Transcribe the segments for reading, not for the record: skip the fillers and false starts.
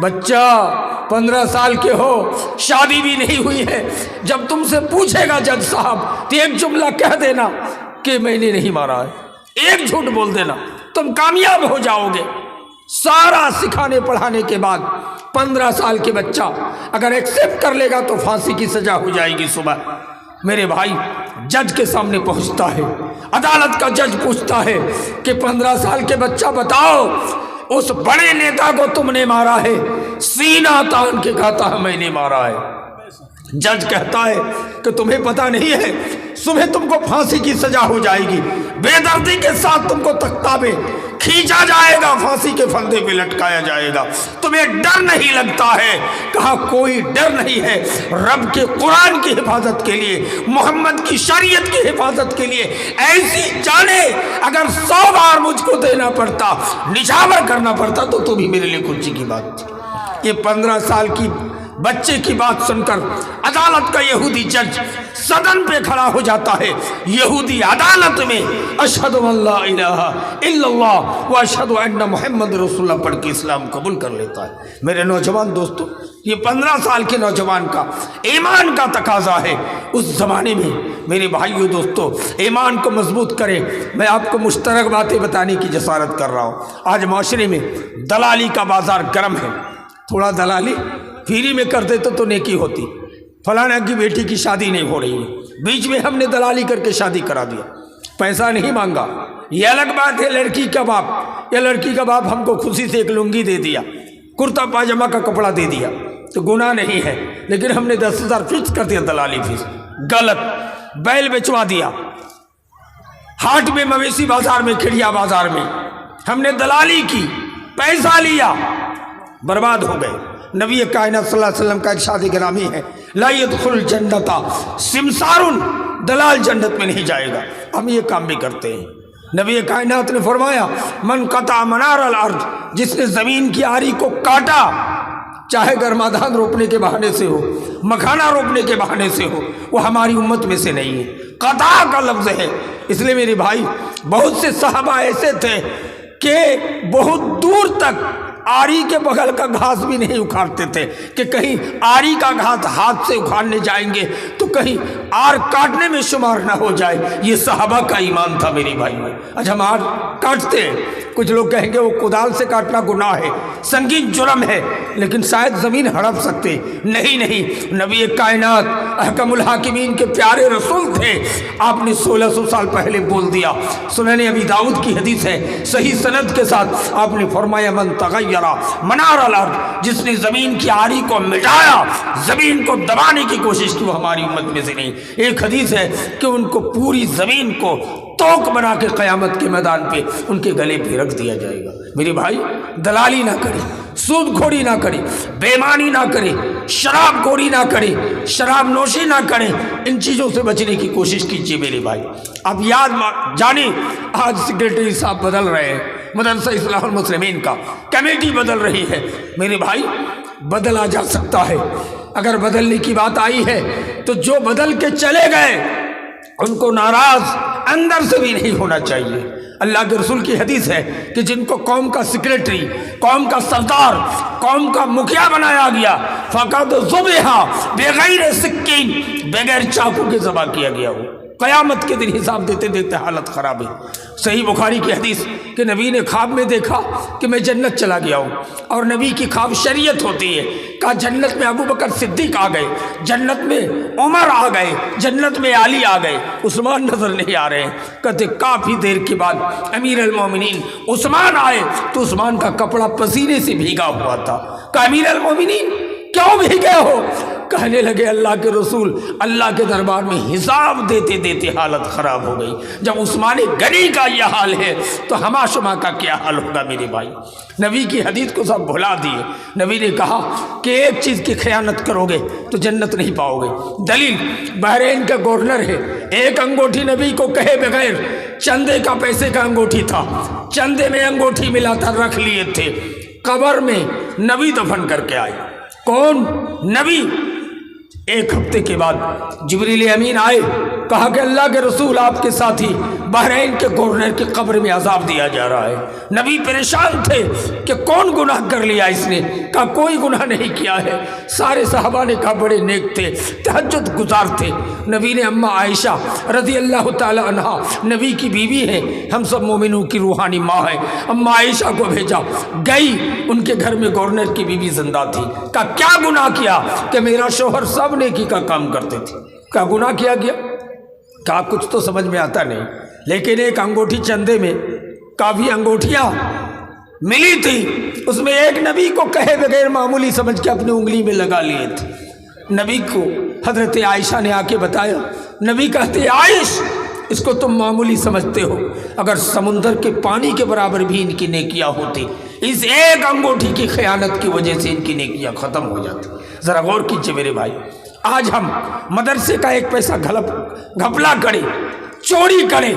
بچہ 15 سال کے ہو، شادی بھی نہیں ہوئی ہے، جب تم سے پوچھے گا جج صاحب تو ایک جملہ کہہ دینا کہ میں نے نہیں مارا ہے، ایک جھوٹ بول دینا، تم کامیاب ہو جاؤ گے۔ سارا سکھانے پڑھانے کے بعد 15 سال کے بچہ اگر ایکسیپٹ کر لے گا تو پھانسی کی سزا ہو جائے گی صبح۔ میرے بھائی، جج کے سامنے پہنچتا ہے، عدالت کا جج پوچھتا ہے کہ 15 سال کے بچہ بتاؤ اس بڑے نیتا کو تم نے مارا ہے؟ سینہ تان کے کہتا ہے میں نے مارا ہے۔ جج کہتا ہے کہ تمہیں پتہ نہیں ہے صبح تم کو پھانسی کی سزا ہو جائے گی، بے دردی کے ساتھ تم کو تختہ پہ کھینچا جائے گا، پھانسی کے پھندے پہ لٹکایا جائے گا، تمہیں ڈر نہیں لگتا ہے؟ کہا کوئی ڈر نہیں ہے، رب کے قرآن کی حفاظت کے لیے، محمد کی شریعت کی حفاظت کے لیے ایسی جانیں اگر 100 بار مجھ کو دینا پڑتا، نچھاور کرنا پڑتا تو بھی میرے لیے کچھ کی بات تھی۔ یہ 15 سال کی بچے کی بات سن کر عدالت کا یہودی جج صدن پہ کھڑا ہو جاتا ہے۔ یہودی عدالت میں اشہد ان لا الہ الا اللہ و اشہد ان محمد رسول اللہ پڑھ کے اسلام قبول کر لیتا ہے۔ میرے نوجوان دوستو، یہ 15 سال کے نوجوان کا ایمان کا تقاضا ہے۔ اس زمانے میں میرے بھائیو دوستو، ایمان کو مضبوط کرے۔ میں آپ کو مشترک باتیں بتانے کی جسارت کر رہا ہوں۔ آج معاشرے میں دلالی کا بازار گرم ہے، تھوڑا دلالی فری میں کر دیتے تو نیکی ہوتی۔ فلانا کی بیٹی کی شادی نہیں ہو رہی ہے، بیچ میں ہم نے دلالی کر کے شادی کرا دیا، پیسہ نہیں مانگا، یہ الگ بات ہے۔ لڑکی کا باپ یا لڑکی کا باپ ہم کو خوشی سے ایک لنگی دے دیا، کرتا پاجامہ کا کپڑا دے دیا تو گناہ نہیں ہے، لیکن ہم نے 10,000 فکس کر دیا دلالی فیس، غلط۔ بیل بیچوا دیا، ہاٹ میں، مویشی بازار میں، کھڑیا بازار میں ہم نے دلالی کی، پیسہ لیا، برباد ہو گئے۔ نبی کائنات صلی اللہ علیہ وسلم کا ایک شادی گرامی ہے، لا يدخل الجنت سمسار، دلال جنت میں نہیں جائے گا۔ ہم یہ کام بھی کرتے ہیں۔ نبی کائنات نے فرمایا من قطع منار الارض، جس نے زمین کی آری کو کاٹا، چاہے گرمادان روپنے کے بہانے سے ہو، مکھانا روپنے کے بہانے سے ہو، وہ ہماری امت میں سے نہیں ہے۔ قطع کا لفظ ہے۔ اس لیے میرے بھائی، بہت سے صحابہ ایسے تھے کہ بہت دور تک آری کے بغل کا گھاس بھی نہیں اکھاڑتے تھے کہ کہیں آری کا گھاس ہاتھ سے اکھاڑنے جائیں گے تو کہیں آر کاٹنے میں شمار نہ ہو جائے۔ یہ صحابہ کا ایمان تھا میری بھائی میں۔ اچھا، ہم آر کاٹتے ہیں، کچھ لوگ کہیں گے وہ کدال سے کاٹنا گناہ ہے، سنگین جرم ہے، لیکن شاید زمین ہڑپ سکتے۔ نہیں، نبی کائنات احکم الحاکمین کے پیارے رسول تھے، آپ نے 1600 سال پہلے بول دیا۔ سنن ابی داؤد کی حدیث ہے صحیح سند کے ساتھ، آپ نے فرمایا من تغیر منار الارض، جس نے زمین کی آری کو مٹایا، زمین کو دبانے کی کوشش کی، وہ ہماری امت میں سے نہیں۔ ایک حدیث ہے کہ ان کو پوری زمین کو توق بنا کے قیامت کے میدان پہ ان کے گلے پہ رکھ دیا جائے گا۔ میرے بھائی، دلالی نہ کرے، سود خوری نہ کرے، بےمانی نہ کرے، شراب خوری نہ کرے، شراب نوشی نہ کرے، ان چیزوں سے بچنے کی کوشش کیجیے میرے بھائی۔ اب یاد جانیں، آج سیکریٹری صاحب بدل رہے ہیں، مدرسہ اصلاح المسلمین کا کمیٹی بدل رہی ہے۔ میرے بھائی، بدلا جا سکتا ہے، اگر بدلنے کی بات آئی ہے تو جو بدل کے چلے گئے ان کو ناراض اندر سے بھی نہیں ہونا چاہیے۔ اللہ کے رسول کی حدیث ہے کہ جن کو قوم کا سیکریٹری، قوم کا سردار، قوم کا مکھیا بنایا گیا، فقط ذبح بغیر سکین، بغیر چاقو کے ذبح کیا گیا ہو، قیامت کے دن حساب دیتے دیتے حالت خراب ہے۔ صحیح بخاری کی حدیث کہ نبی نے خواب میں دیکھا کہ میں جنت چلا گیا ہوں، اور نبی کی خواب شریعت ہوتی ہے۔ کہا جنت میں ابو بکر صدیق آ گئے، جنت میں عمر آ گئے، جنت میں علی آ گئے، عثمان نظر نہیں آ رہے ہیں۔ کہتے کافی دیر کے بعد امیر المومنین عثمان آئے تو عثمان کا کپڑا پسینے سے بھیگا ہوا تھا۔ کہا امیر المومنین کیوں بھیگے ہو؟ کہنے لگے اللہ کے رسول، اللہ کے دربار میں حساب دیتے دیتے حالت خراب ہو گئی۔ جب عثمان غنی کا یہ حال ہے تو ہما شما کا کیا حال ہوگا میرے بھائی؟ نبی کی حدیث کو سب بھلا دیے۔ نبی نے کہا کہ ایک چیز کی خیانت کرو گے تو جنت نہیں پاؤ گے۔ دلیل، بحرین کا گورنر ہے، ایک انگوٹھی نبی کو کہے بغیر، چندے کا پیسے کا انگوٹھی تھا، چندے میں انگوٹھی ملا تھا، رکھ لیے تھے، قبر میں نبی دفن کر کے آئے۔ کون؟ نبی۔ ایک ہفتے کے بعد جبریل امین آئے، کہا کہ اللہ کے رسول آپ کے ساتھی بحرین کے گورنر کی قبر میں عذاب دیا جا رہا ہے۔ نبی پریشان تھے کہ کون گناہ کر لیا اس نے؟ کہا کوئی گناہ نہیں کیا ہے۔ سارے صحابہ نے کہا بڑے نیک تھے، تہجد گزار تھے۔ نبی نے اماں عائشہ رضی اللہ تعالی عنہا نبی کی بیوی ہے، ہم سب مومنوں کی روحانی ماں ہے، اماں عائشہ کو بھیجا، گئی ان کے گھر میں گورنر کی بیوی زندہ تھی۔ کہا کیا گناہ کیا؟ کہ میرا شوہر سب نیکی کا کام کرتے تھے۔ کیا گناہ کیا گیا؟ کہا کچھ تو سمجھ میں آتا نہیں، لیکن ایک انگوٹھی چندے میں کافی انگوٹھیاں ملی تھی، اس میں ایک نبی کو کہے بغیر معمولی سمجھ کے اپنی انگلی میں لگا لیے تھے۔ نبی کو حضرت عائشہ نے آ کے بتایا، نبی کہتے عائش اس کو تم معمولی سمجھتے ہو، اگر سمندر کے پانی کے برابر بھی ان کی نیکیاں ہوتی، اس ایک انگوٹھی کی خیانت کی وجہ سے ان کی نیکیاں ختم ہو جاتی۔ ذرا غور کیجئے میرے بھائی، آج ہم مدرسے کا ایک پیسہ گھپلا کریں، چوری کریں،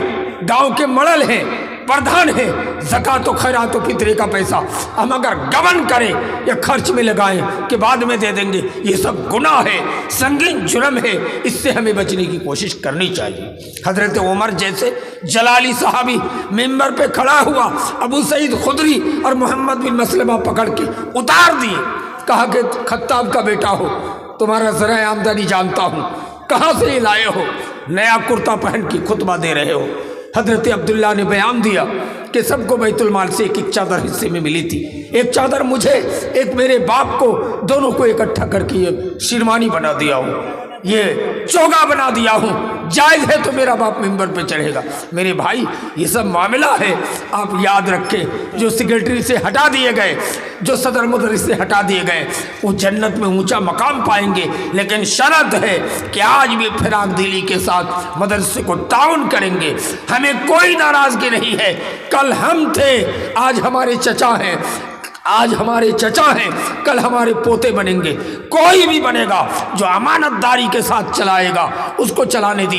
گاؤں کے مڑل ہیں، پردھان ہیں، زکوٰۃ و خیرات و فطرے کا پیسہ ہم اگر گبن کریں یا خرچ میں لگائیں کہ بعد میں دے دیں گے، یہ سب گناہ ہے، سنگین جرم ہے، اس سے ہمیں بچنے کی کوشش کرنی چاہیے۔ حضرت عمر جیسے جلالی صحابی ممبر پہ کھڑا ہوا، ابو سعید خدری اور محمد بن مسلمہ پکڑ کے اتار دیے، کہا کہ خطاب کا بیٹا ہو، تمہارا ذرائع آمدنی جانتا ہوں، کہاں سے یہ لائے ہو؟ نیا کرتا پہن کے خطبہ دے رہے ہو۔ حضرت عبداللہ نے بیان دیا کہ سب کو بیت المال سے ایک ایک چادر حصے میں ملی تھی، ایک چادر مجھے، ایک میرے باپ کو، دونوں کو اکٹھا کر کے یہ شیروانی بنا دیا ہوں، یہ چوگا بنا دیا ہوں، جائز ہے تو میرا باپ ممبر پہ چڑھے گا۔ میرے بھائی یہ سب معاملہ ہے، آپ یاد رکھیں، جو سیکرٹری سے ہٹا دیے گئے، جو صدر مدرس سے ہٹا دیے گئے، وہ جنت میں اونچا مقام پائیں گے، لیکن شرط ہے کہ آج بھی فراق دلی کے ساتھ مدرسے کو تعاون کریں گے، ہمیں کوئی ناراضگی نہیں ہے۔ کل ہم تھے، آج ہمارے چچا ہیں، آج ہمارے چچا ہیں، کل ہمارے پوتے بنیں گے، کوئی بھی بنے گا جو امانت داری کے ساتھ چلائے گا اس کو چلانے دی